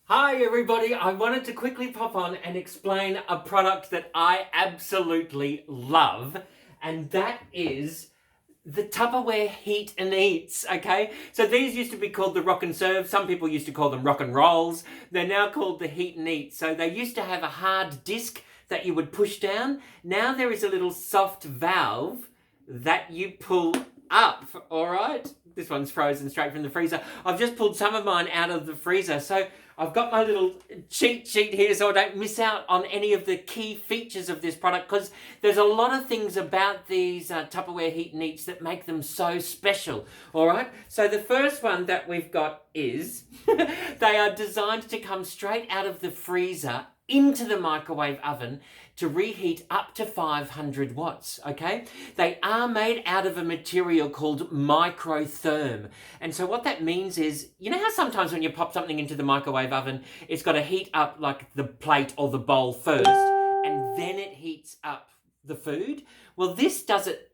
Hi everybody, I wanted to quickly pop on and explain a product that I absolutely love, and that is the Tupperware Heat and Eats, okay? So these used to be called the Rock and Serve. Some people used to call them Rock and Rolls. They're now called the Heat and Eat. So they used to have a hard disc that you would push down. Now there is a little soft valve that you pull up, all right? This one's frozen straight from the freezer. I've just pulled some of mine out of the freezer. So I've got my little cheat sheet here so I don't miss out on any of the key features of this product, because there's a lot of things about these Tupperware Heat and Eats that make them so special, all right? So the first one that we've got is they are designed to come straight out of the freezer into the microwave oven to reheat up to 500 watts, okay? They are made out of a material called microtherm. And so what that means is, you know how sometimes when you pop something into the microwave oven, it's got to heat up like the plate or the bowl first, and then it heats up the food? Well, this does it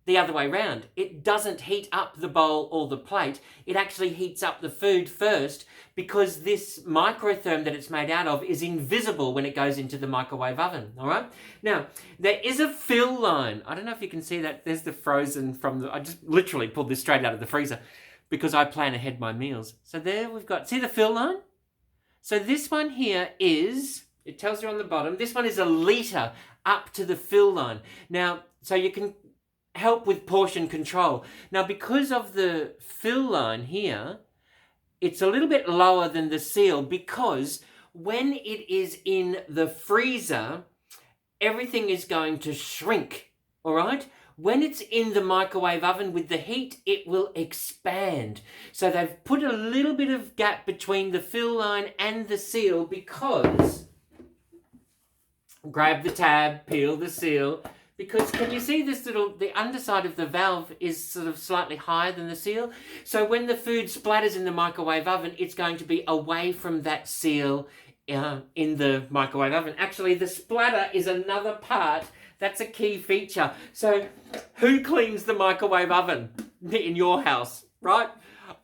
the other way around. It doesn't heat up the bowl or the plate. It actually heats up the food first, because this microtherm that it's made out of is invisible when it goes into the microwave oven, all right? Now, there is a fill line. I don't know if you can see that. There's the frozen from the... I just literally pulled this straight out of the freezer because I plan ahead my meals. So there we've got... See the fill line? So this one here is... It tells you on the bottom. This one is a litre up to the fill line. Now, so you can help with portion control. Now, because of the fill line here, it's a little bit lower than the seal, because when it is in the freezer, everything is going to shrink, all right? When it's in the microwave oven with the heat, it will expand. So they've put a little bit of gap between the fill line and the seal, because... Grab the tab, peel the seal, because can you see this little, the underside of the valve is sort of slightly higher than the seal? So when the food splatters in the microwave oven, it's going to be away from that seal in the microwave oven. Actually, the splatter is another part. That's a key feature. So who cleans the microwave oven in your house, right?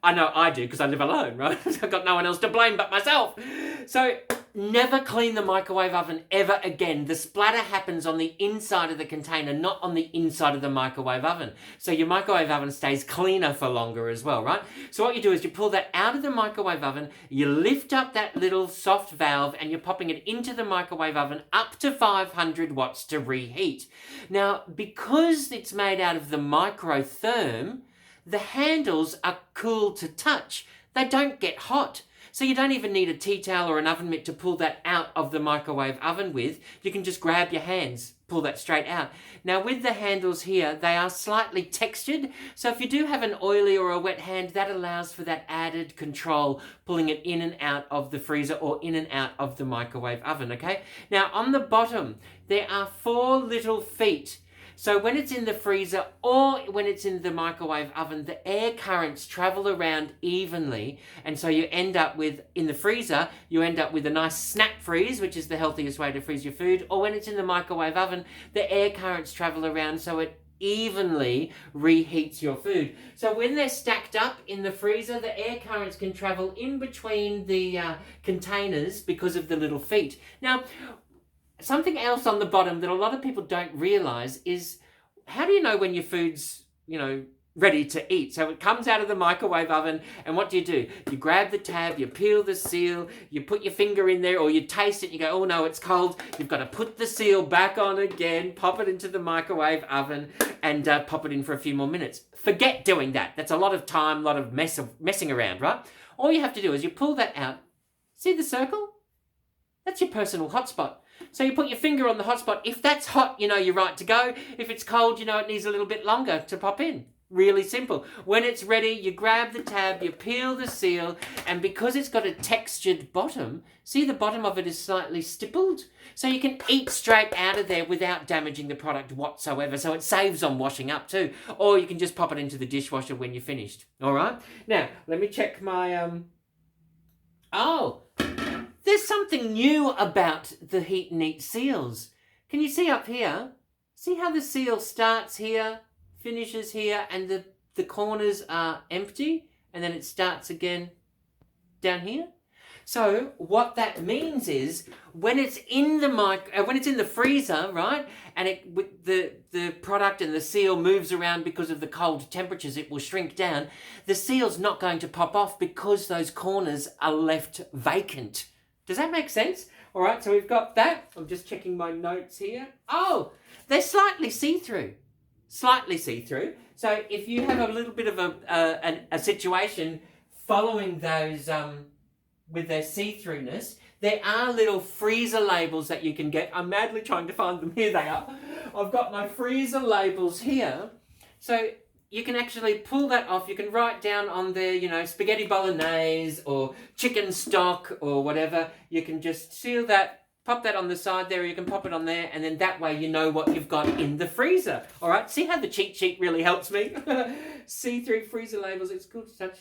I know I do, because I live alone, right? I've got no one else to blame but myself. So never clean the microwave oven ever again. The splatter happens on the inside of the container, not on the inside of the microwave oven. So your microwave oven stays cleaner for longer as well, right? So what you do is you pull that out of the microwave oven, you lift up that little soft valve, and you're popping it into the microwave oven up to 500 watts to reheat. Now, because it's made out of the microtherm, the handles are cool to touch. They don't get hot. So you don't even need a tea towel or an oven mitt to pull that out of the microwave oven with. You can just grab your hands, pull that straight out. Now with the handles here, they are slightly textured. So if you do have an oily or a wet hand, that allows for that added control, pulling it in and out of the freezer or in and out of the microwave oven, okay? Now on the bottom, there are 4 little feet. So when it's in the freezer or when it's in the microwave oven, the air currents travel around evenly. And so you end up with, in the freezer, you end up with a nice snap freeze, which is the healthiest way to freeze your food. Or when it's in the microwave oven, the air currents travel around so it evenly reheats your food. So when they're stacked up in the freezer, the air currents can travel in between the containers because of the little feet. Now, something else on the bottom that a lot of people don't realise is, how do you know when your food's, ready to eat? So it comes out of the microwave oven, and what do? You grab the tab, you peel the seal, you put your finger in there, or you taste it, you go, oh no, it's cold. You've got to put the seal back on again, pop it into the microwave oven, and pop it in for a few more minutes. Forget doing that. That's a lot of time, a lot of messing around, right? All you have to do is you pull that out. See the circle? That's your personal hotspot. So you put your finger on the hotspot. If that's hot, you know you're right to go. If it's cold, you know it needs a little bit longer to pop in. Really simple. When it's ready, you grab the tab, you peel the seal, and because it's got a textured bottom, see the bottom of it is slightly stippled? So you can eat straight out of there without damaging the product whatsoever. So it saves on washing up too. Or you can just pop it into the dishwasher when you're finished. All right? Now, let me check my... Oh! There's something new about the Heat and Eat seals. Can you see up here? See how the seal starts here, finishes here, and the corners are empty, and then it starts again down here? So what that means is when it's in the freezer, right, and the product and the seal moves around because of the cold temperatures, it will shrink down. The seal's not going to pop off because those corners are left vacant. Does that make sense? All right, so we've got that. I'm just checking my notes here. Oh, they're slightly see-through. Slightly see-through. So if you have a little bit of a situation following those with their see-throughness, there are little freezer labels that you can get. I'm madly trying to find them. Here they are. I've got my freezer labels here. So you can actually pull that off. You can write down on there, spaghetti bolognese or chicken stock or whatever. You can just seal that, pop that on the side there, or you can pop it on there, and then that way you know what you've got in the freezer. All right, see how the cheat sheet really helps me? See-through freezer labels, it's good to touch.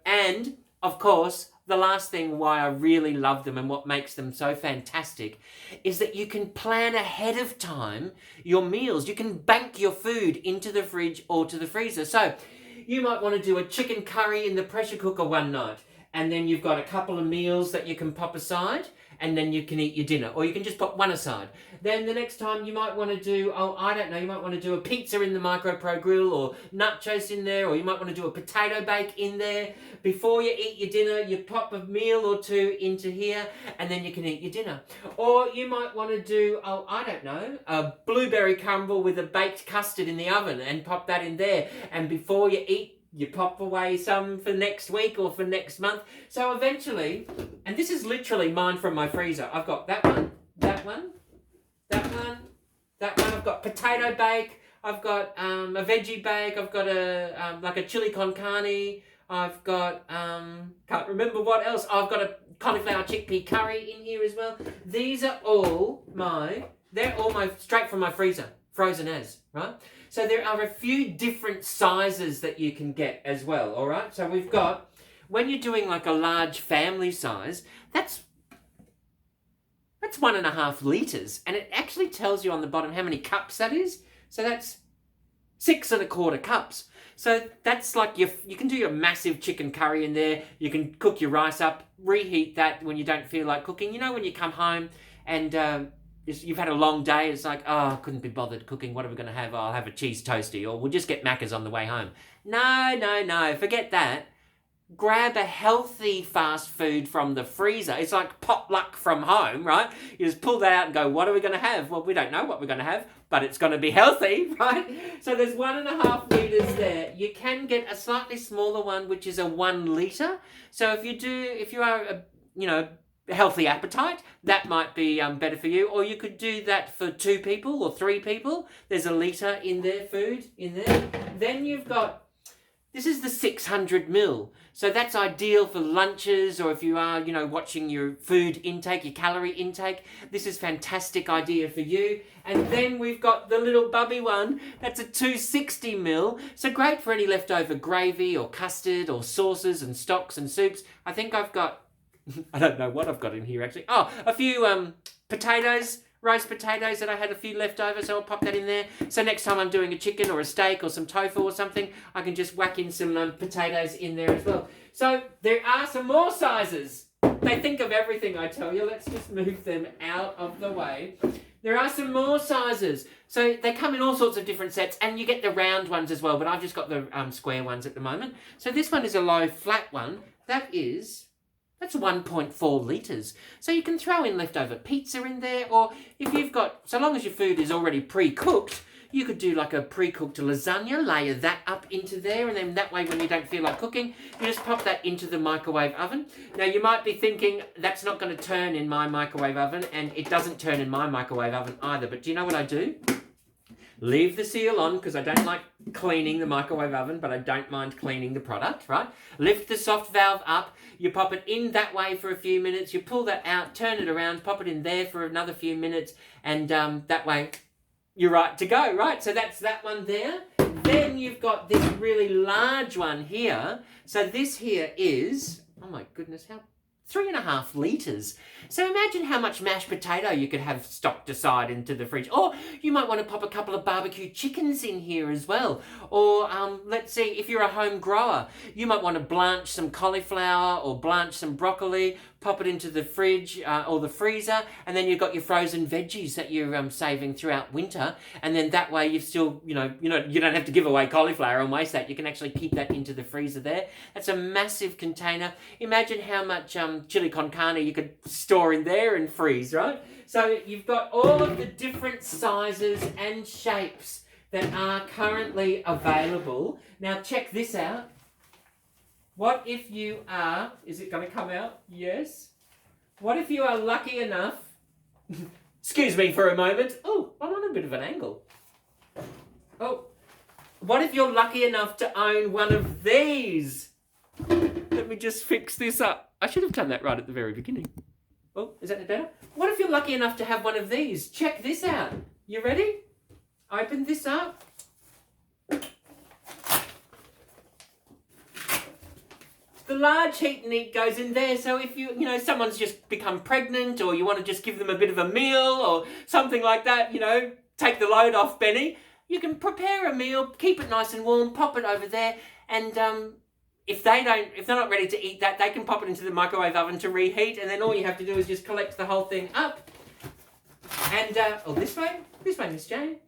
And, of course, the last thing why I really love them and what makes them so fantastic is that you can plan ahead of time your meals. You can bank your food into the fridge or to the freezer. So you might want to do a chicken curry in the pressure cooker one night, and then you've got a couple of meals that you can pop aside, and then you can eat your dinner, or you can just put one aside. Then the next time you might want to do, you might want to do a pizza in the micro grill, or nachos in there, or you might want to do a potato bake in there. Before you eat your dinner, you pop a meal or two into here, and then you can eat your dinner. Or you might want to do, a blueberry crumble with a baked custard in the oven, and pop that in there. And before you eat, you pop away some for next week or for next month. So eventually, and this is literally mine from my freezer. I've got that one, that one, that one, that one. I've got potato bake. I've got a veggie bake. I've got a chili con carne. I've got, can't remember what else. I've got a cauliflower chickpea curry in here as well. These are they're all straight from my freezer, frozen as, right? So there are a few different sizes that you can get as well, all right? So we've got, when you're doing like a large family size, that's 1.5 litres. And it actually tells you on the bottom how many cups that is. So that's 6.25 cups. So that's like you can do your massive chicken curry in there. You can cook your rice up, reheat that when you don't feel like cooking. You know, when you come home and you've had a long day, it's like, I couldn't be bothered cooking. What are we going to have? I'll have a cheese toastie, or we'll just get Macca's on the way home. No, forget that. Grab a healthy fast food from the freezer. It's like potluck from home, right? You just pull that out and go, what are we going to have? Well, we don't know what we're going to have, but it's going to be healthy, right? So there's 1.5 litres there. You can get a slightly smaller one, which is a 1 litre. So if you are healthy appetite, that might be better for you. Or you could do that for 2 people or 3 people. There's a litre in there, food in there. Then you've got, this is the 600 ml. So that's ideal for lunches, or if you are, watching your food intake, your calorie intake. This is fantastic idea for you. And then we've got the little bubby one. That's a 260 ml. So great for any leftover gravy or custard or sauces and stocks and soups. I think I've got, I don't know what I've got in here actually. Oh, a few potatoes, roast potatoes that I had a few left over, so I'll pop that in there. So next time I'm doing a chicken or a steak or some tofu or something, I can just whack in some potatoes in there as well. So there are some more sizes. They think of everything, I tell you. Let's just move them out of the way. There are some more sizes. So they come in all sorts of different sets, and you get the round ones as well, but I've just got the square ones at the moment. So this one is a low flat one. That's 1.4 litres. So you can throw in leftover pizza in there, or if you've got, so long as your food is already pre-cooked, you could do like a pre-cooked lasagna, layer that up into there, and then that way when you don't feel like cooking, you just pop that into the microwave oven. Now you might be thinking, that's not going to turn in my microwave oven, and it doesn't turn in my microwave oven either, but do you know what I do? Leave the seal on, because I don't like cleaning the microwave oven, but I don't mind cleaning the product, right? Lift the soft valve up, you pop it in that way for a few minutes, you pull that out, turn it around, pop it in there for another few minutes, and that way you're right to go, right? So that's that one there. Then you've got this really large one here. So this here is, oh my goodness, how 3.5 litres. So imagine how much mashed potato you could have stocked aside into the fridge. Or you might want to pop a couple of barbecue chickens in here as well. Or let's see, if you're a home grower, you might want to blanch some cauliflower or blanch some broccoli, pop it into the fridge or the freezer, and then you've got your frozen veggies that you're saving throughout winter. And then that way you've still, you don't have to give away cauliflower and waste that. You can actually keep that into the freezer there. That's a massive container. Imagine how much chili con carne you could store in there and freeze, right? So you've got all of the different sizes and shapes that are currently available. Now check this out. What if you are, is it going to come out? Yes. What if you are lucky enough, excuse me for a moment. Oh, I'm on a bit of an angle. Oh, what if you're lucky enough to own one of these? Let me just fix this up. I should have done that right at the very beginning. Oh, is that better? What if you're lucky enough to have one of these? Check this out. You ready? Open this up. The large heat and eat goes in there, so if someone's just become pregnant or you want to just give them a bit of a meal or something like that, take the load off Benny, you can prepare a meal, keep it nice and warm, pop it over there, and if they're not ready to eat that, they can pop it into the microwave oven to reheat, and then all you have to do is just collect the whole thing up. And, this way, Miss Jane.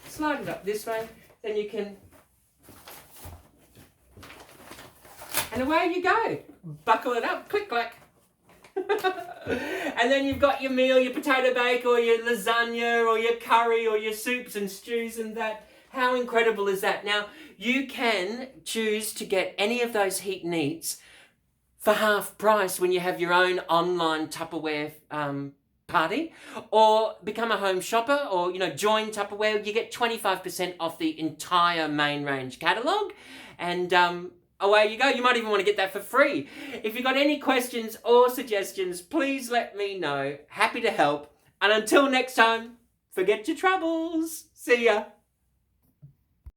Slide it up this way, then you can... And away you go. Buckle it up, click, clack. And then you've got your meal, your potato bake or your lasagna or your curry or your soups and stews and that. How incredible is that? Now, you can choose to get any of those heat and eats for half price when you have your own online Tupperware party, or become a home shopper, or join Tupperware. You get 25% off the entire main range catalogue, and away you go. You might even want to get that for free. If you've got any questions or suggestions, please let me know. Happy to help. And until next time, forget your troubles. See ya.